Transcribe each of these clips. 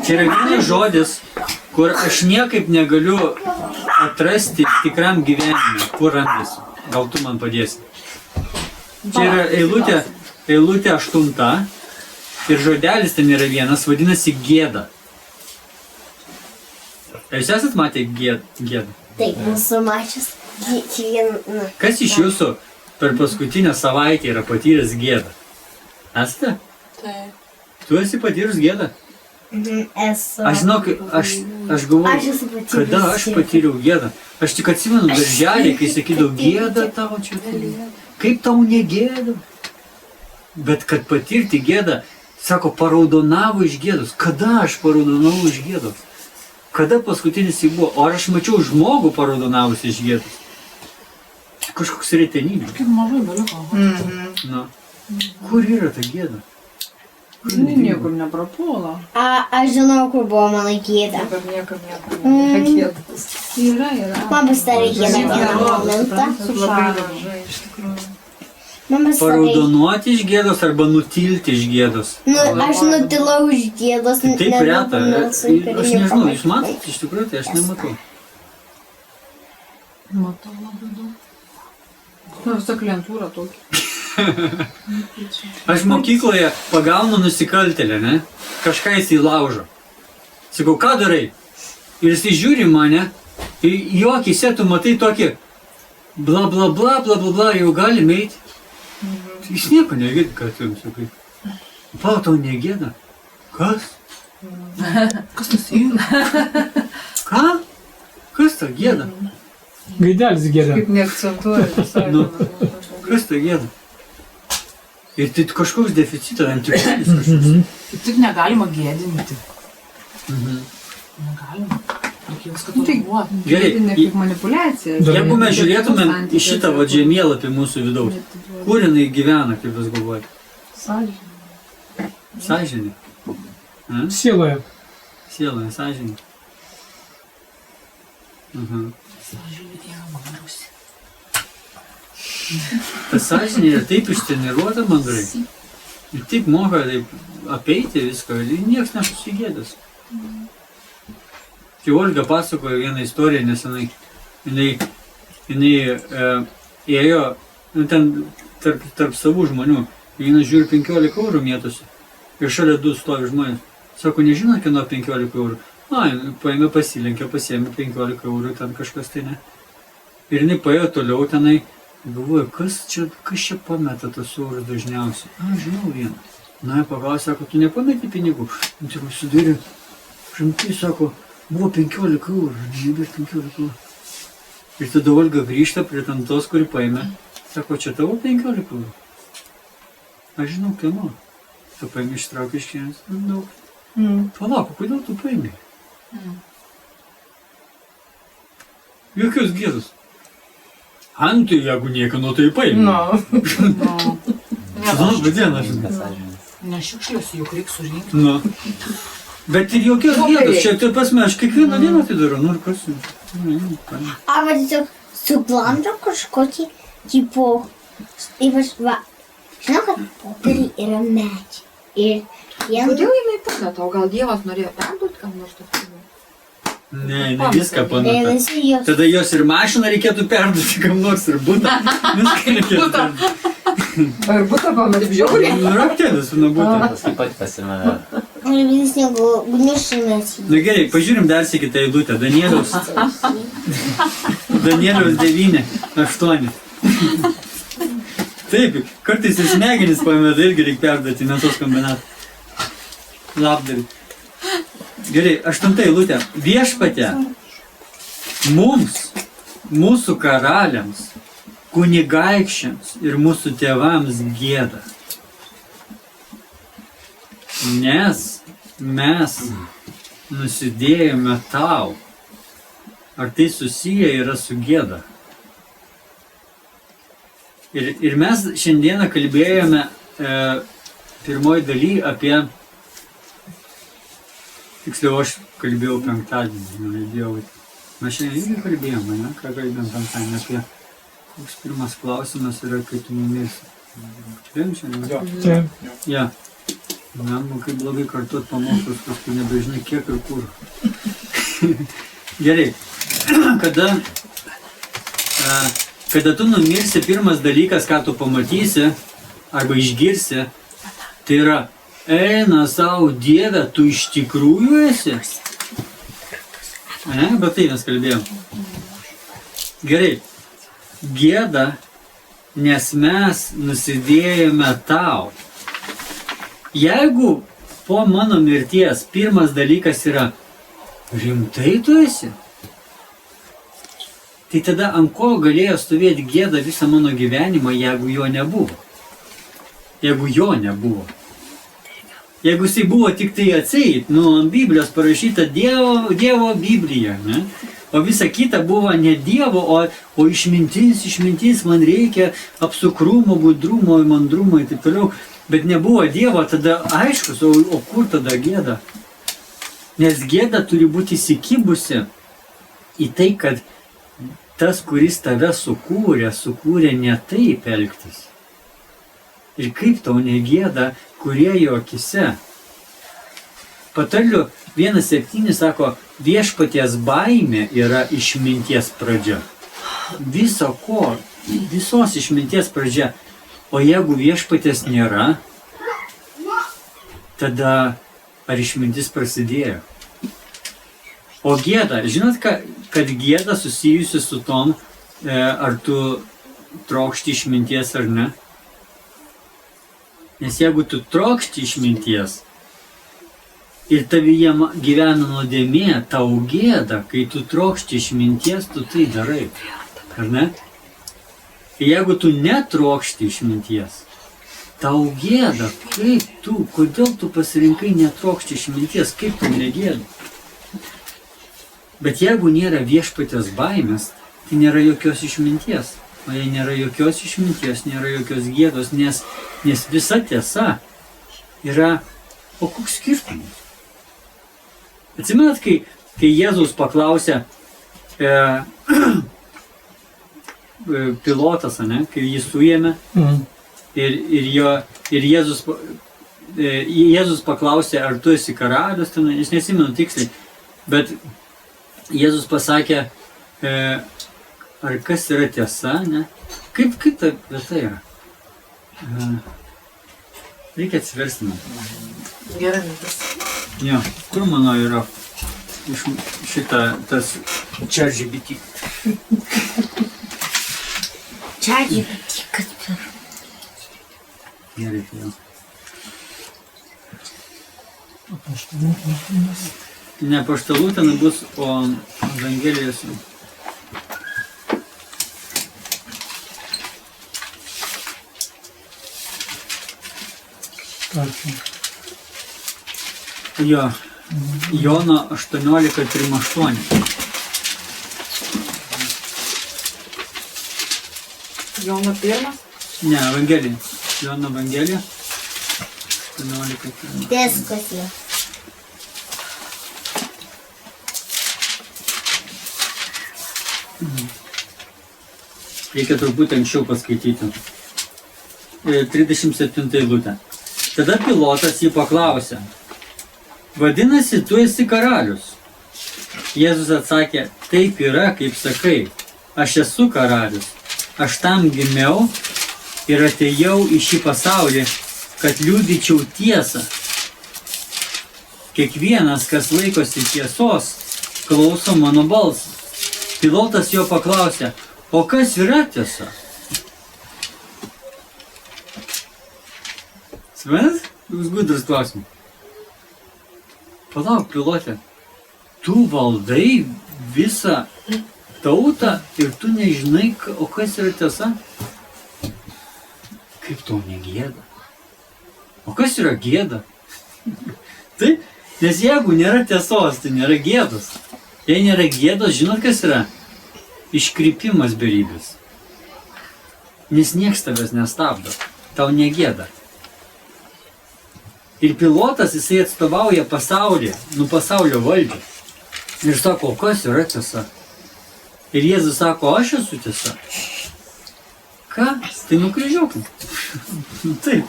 Čia yra vienas žodis, kur aš niekaip negaliu atrasti tikram gyvenime, kur randasi. Gal tu man padėsi. Čia yra eilutė 8 ir žodelis ten yra vienas, vadinasi gėda. Ar jūs esat matę gėdą? Taip, mūsų mačias. Kas iš jūsų per paskutinę savaitę yra patyręs gėdą? Esate? Taip. Tu esi patyrus gėdą? Esu. Aš žinau, aš galvoju, kada aš patyriau gėdą. Aš tik atsimenu darželį, kai sakydavau, gėda tavo čia. Kaip tau negėda? Bet kad patirti gėdą, sako, paraudonavo iš gėdos. Kada aš paraudonavau iš gėdos? Kada paskutinis jį buvo? O aš mačiau žmogų paraudonavusi iš gėdos. Kažkoks retenybė. Kaip mažai beliko. Na, kur yra ta gėda? Niekur neprapuola. Aš žinau, kur buvo mano gėda. Niekam gėdas. Yra. Man pasidarė gėda vieną momentą. Labai mažai, iš tikrųjų. Man pasidarė... Paraudonuoti iš gėdos arba nutilti iš gėdos? Aš nutilau iš gėdos. Taip reta. Aš nežinau, jūs matot, iš tikrųjų, tai aš nematau. Matau labai daug. Visa klientūra tokia. Aš mokykloje pagaunu nusikaltėlę, ne? Kažką jisai laužo. Sakau, ką darai? Ir jisai žiūri mane, ir jo akyse tu matai tokį bla bla bla bla bla bla, jau galim eiti. Jis nieko negėda, ką tu jums sakai. Pau, tau negėda? Kas? Kas tas yra? Ką? Kas ta gėda? Gaidelis gėda. Kaip neakcentuoja visai. Kas ta gėda? Ir tai kažkoks deficitas, antikūnis kažkoks. Tik negalima gėdinti. Negalima. Reikia viską toleruoti. Gerai, Gėdinė kaip manipuliacija. jeigu mes žiūrėtumėm į šitą žemėlapį mūsų vidaus, kur jinai gyvena, kaip jūs galvojate? Sąžinė. Sąžinė. Sieloje. Sieloje, sąžinė. Sąžinė yra mandarusi. Ta sąžinė yra taip ištreniruota mandrai. Ir taip moka taip apeiti viską, ir nieks nesusigėdės. Čia Olga pasakojo vieną istoriją nesenai. Jinai ėjo, ten tarp savų žmonių. Vienas žiūri 15 eurų mėtosi. Ir šalia du stovi žmonės. Sako, nežino, kieno 15 eurų. Paėmė pasilenkė, pasiėmė 15 eurų, ten kažkas tai ne. Ir jinai paėjo toliau tenai. Galvoju, kas čia pameta tos eurus dažniausiai? Žinau vieną. Na, paklausė, sako, tu nepameti pinigų? Tik sudarė, šimtai, sako, buvo 15 eurų, nebėr 15 eurų. Ir tada Olga grįžta prie tos, kuri paėmė. Sako, čia tavo 15 eurų? Aš žinau, kieno. Tu paėmė ištraukė iš kienės. Daug. Palauk, kodėl tu paėmė? Jokios gėdos. Antai, jeigu niekano tai paėmė. Vadien, aš žinau. Nešiukšliuosi, juk reikia surinkti. Bet ir jokios gėdos. Čia tai pasme, aš kiekvieną dieną tai darau. Nu ir kas? Va tiesiog suplanto kažkokį, tipo, ypač, va, žinau, kad popieriai yra medžiai. Ir Kodėl jinai pameta? O gal Dievas norėjo perduoti kam nors tą filmą? Ne viską pameta. Tada jos ir mašiną reikėtų perduoti kam nors ir butą. Viską reikėtų perduoti. Ar butą pameta žiauriai? Raktėlis, nu butą. Tas taip pat pasimena. vis negu gniušimės. Na gerai, pažiūrim dar sėki tą eilutę. Danieliaus 9, 8. Taip, kartais ir smegenis pameta irgi reikia perduoti, mėsos kombinatą. Labdarį. Gerai, 8 eilutė. Viešpatė mums, mūsų karaliams, kunigaikščiams ir mūsų tėvams gėda. Nes mes nusidėjome tau. Ar tai susiję yra su gėda? Ir mes šiandieną kalbėjome pirmoji daly apie, tiksliau aš kalbėjau penktadienį, mes šiandien irgi kalbėjome, ne? Ką kalbėjom penktadienį apie, koks pirmas klausimas yra, kai tu numėsi. Kalbėjom šiandien? Taip. Ja. Namo, kaip blogai kartuot pamokslus, paskui nebežinai kiek ir kur. Gerai, kada tu numirsi, pirmas dalykas, ką tu pamatysi arba išgirsi, tai yra, eina savo Dieve, tu iš tikrųjų esi? Ne, bet tai mes kalbėjom. Gerai, gėda, nes mes nusidėjome tau. Jeigu po mano mirties pirmas dalykas yra, rimtai tu esi? Tai tada ant ko galėjo stovėti gėda visą mano gyvenimą, jeigu jo nebuvo? Jeigu jo nebuvo. Jeigu jisai buvo tik tai atseit, ant Biblijos parašyta Dievo Biblija, ne? O visa kita buvo ne Dievo, o išmintis, man reikia apsukrumo, gudrumo, mandrumo ir taip toliau. Bet nebuvo Dievo, tada aiškus, o kur tada gėda? Nes gėda turi būti įsikibusi į tai, kad tas, kuris tave sukūrė ne taip elgtis. Ir kaip tau negėda, kurie jo akise. Patarlių 1.7 sako, viešpaties baimė yra išminties pradžia. Viso ko, visos išminties pradžia. O jeigu viešpaties nėra, tada ar išmintis prasidėjo? O gėda, žinot, kad gėda susijusi su tom, ar tu trokšti išminties ar ne? Nes jeigu tu trokšti išminties ir tavyje gyvena nuodėmė, tau gėda, kai tu trokšti išminties, tu tai darai. Ar ne? Jeigu tu netrokšti išminties, tau gėda, kodėl tu pasirinkai netrokšti išminties, kaip tau negėda? Bet jeigu nėra viešpaties baimės, tai nėra jokios išminties. O jei nėra jokios išminties, nėra jokios gėdos, nes visa tiesa yra, o koks skirtumas? Atsimenat, kai Jėzus paklausė pilotas, ne, kai jį suėmė ir Jėzus paklausė, ar tu esi karalius, jis nesimenu tiksliai, bet Jėzus pasakė, ar kas yra tiesa, ne? Kaip ta vieta yra? Reikia atsiversti man. Gerai mintis. Jo, kur mano yra tas ChatGPT? ChatGPT, kas per. Gerai, jau. Ne apaštalų ten bus, o Evangelijos. Jo, Jono 18:3-8. Jono pirmas? Ne, Evangelija. Jono Evangelija. 18:3. Diskusija. Reikia truputį anksčiau paskaityti. 37 eilutė. Tada pilotas jį paklausė, vadinasi, tu esi karalius. Jėzus atsakė, taip yra, kaip sakai, aš esu karalius. Aš tam gimiau ir atėjau į šį pasaulį, kad liudyčiau tiesą. Kiekvienas, kas laikosi tiesos, klauso mano balsą. Pilotas jo paklausė, o kas yra tiesa? Svenas? Jūs gudrus klausimas. Palauk, pilotė, tu valdai visą tautą ir tu nežinai, o kas yra tiesa? Kaip tau negėda? O kas yra gėda? Tai, nes jeigu nėra tiesos, tai nėra gėdos. Jei nėra gėdos, žinot, kas yra? Iškrypimas beribis. Nes nieks tavęs nestabdo. Tau negėda. Ir pilotas, jisai atstovauja pasaulį, pasaulio valdžią. Ir sako, o kas yra tiesa? Ir Jėzus sako, aš esu tiesa. Ką? Tai nukryžiuokim. Taip.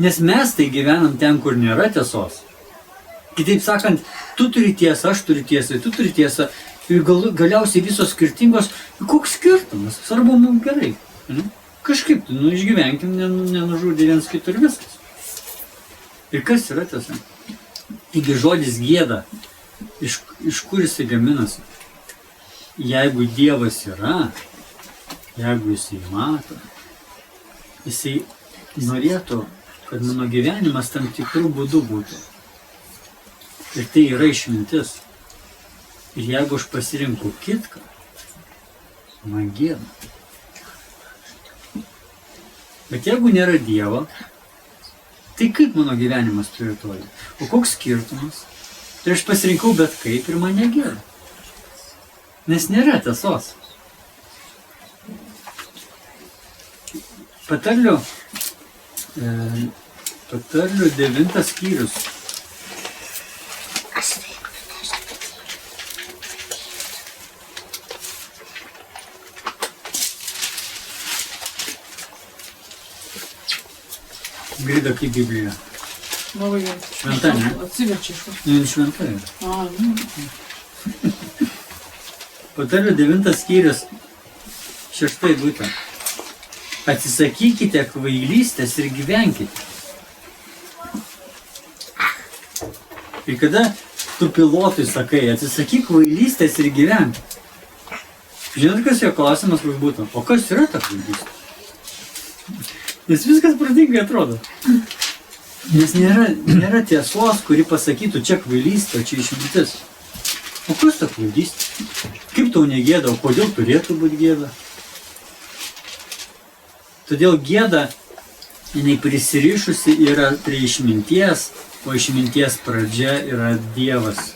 Nes mes tai gyvenam ten, kur nėra tiesos. Kitaip sakant, tu turi tiesą, aš turiu tiesą, tu turi tiesą. Ir galiausiai visos skirtingos. Koks skirtumas? Svarbu mums gerai. Ne? Kažkaip, išgyvenkim, nenužudė viens kitur ir viskas. Ir kas yra tiesa? Taigi žodis gėda, iš kur jisai gaminasi? Jeigu Dievas yra, jeigu jisai mato, jisai norėtų, kad mano gyvenimas tam tikrų būdų būtų. Ir tai yra išmintis. Ir jeigu aš pasirinku kitką, man gėda. Bet jeigu nėra Dievo, tai kaip mano gyvenimas turi atrodyti? O koks skirtumas? Tai aš pasirinkau bet kaip ir man negėda. Nes nėra tiesos. Patarlių 9 skyrius. Grida kaip Biblija. Labai gerai. Šventa, ne? Atsiverčia iš ko. Jis šventa yra. A, Patarlių 9 skyrius 6 eilutė. Atsisakykite kvailystės ir gyvenkite. Ir kada tu pilotui sakai, atsisakyk kvailystės ir gyvenk. Žinot, kas jo klausimas koks būtų? O kas yra ta kvailystė? Nes viskas protingai atrodo. Nes nėra tiesos, kuri pasakytų, čia kvailystė, o čia išmintis. O kas ta kvailystė? Kaip tau negėda, o kodėl turėtų būti gėda? Todėl gėda, jinai prisirišusi yra prie išminties, o išminties pradžia yra Dievas,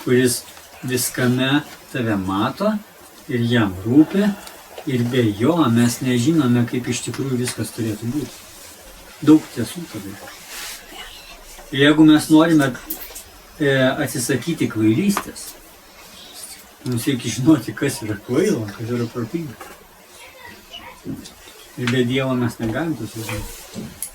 kuris viskame tave mato ir jam rūpi, ir be jo mes nežinome, kaip iš tikrųjų viskas turėtų būti. Daug tiesų tada. Ir jeigu mes norime atsisakyti kvailystės, mums reikia žinoti, kas yra kvaila, kas yra protinga. Ir be Dievo mes negalim to sužinoti.